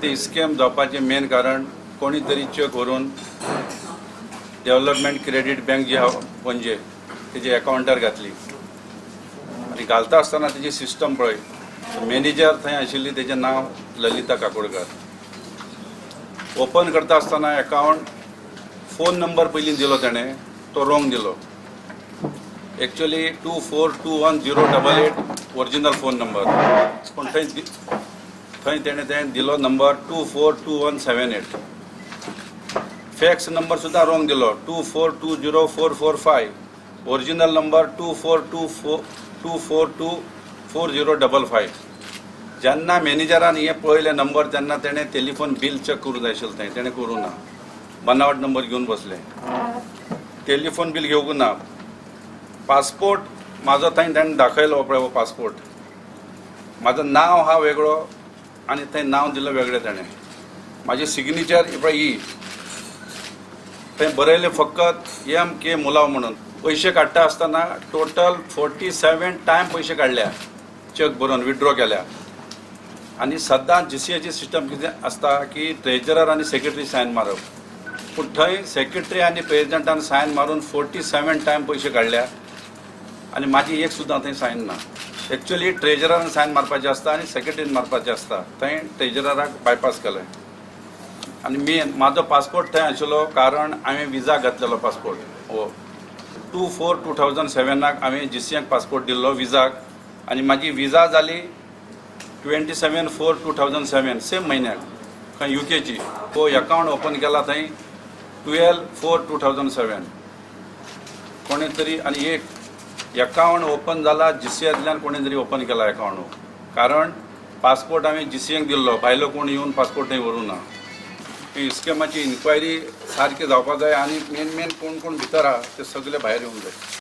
ते स्कॅम जावपाचें मेन कारण कोणी तरी चेक व्हरून डेव्हलपमेंट क्रेडीट बँक जी आहा पणजे तेजे अकाउंटार घातली आनी घालता आसतना तेजी सिस्टम पळय मॅनेजर थंय आशिल्ली तेजें नांव ललिता काकोडकर. ओपन करता आसतना अकाउंट फोन नंबर पयलीं दिलो तेणें तो रॉंग दिलो. एक्चुअली 24210888 ओरिजिनल फोन नंबर पूण थंय तेणें दिलो नंबर 242178. फॅक्स नंबर सुद्दां रॉंग दिलो 24204445. Original number 2422424055. जेन्ना मॅनेजरान हें पळयलें नंबर तेन्ना तेणें टेलिफोन बिल चेक करूंक जाय आशिल्लें थंय तेणें करूं ना. बनावट नंबर घेवन बसले. टेलिफोन बिल घेवंक ना. पासपोर्ट म्हाजो थंय ताणें दाखयलो पळय हो पासपोर्ट म्हाजो नांव हा वेगळो आनी थंय नांव दिलें वेगळें ताणें. म्हाजी सिग्नेचर पळय ही थंय बरयलें फकत MK मुलाव म्हणून. पयशे काडटा आसतना टोटल 47 टायम पयशे काडल्या चेक बरोवन विथड्रॉ केल्या. आनी सद्दां GCAची सिस्टम कितें आसता की ट्रेजरर आनी सेक्रेटरी सायन मारप पूण थंय सेक्रेटरी आनी प्रेजिडेंटान सायन मारून 47 टायम पयशे काडल्या आनी म्हाजी एक सुद्दां थंय सायन ना. एक्चुअली ट्रेजरान सायन मारपाचें आसता आनी सेक्रेटरीन मारपाचें आसता. थंय ट्रेजराक बायपास केलें. आनी मेन म्हाजो पासपोर्ट थंय आशिल्लो कारण हांवें विजा घातलेलो पासपोर्ट हो 24/2007 हांवें GCAक पासपोर्ट दिल्लो विजाक आनी म्हाजी विजा जाली 27/4/2007 सेम म्हयन्याक खंय UKची. तो अकाउंट ओपन केला थंय 12/4/2007 कोणे तरी आनी एक अकाउंट ओपन जाला GCAतल्यान कोणे तरी ओपन केला अकाउंट कारण पासपोर्ट हांवें GCAक दिल्लो भायलो कोण येवन पासपोर्ट थंय व्हरूं ना. ही स्कॅमाची इन्क्वायरी सारकी जावपाक जाय आनी मेन कोण भितर आहा ते सगळे भायर येवंक जाय.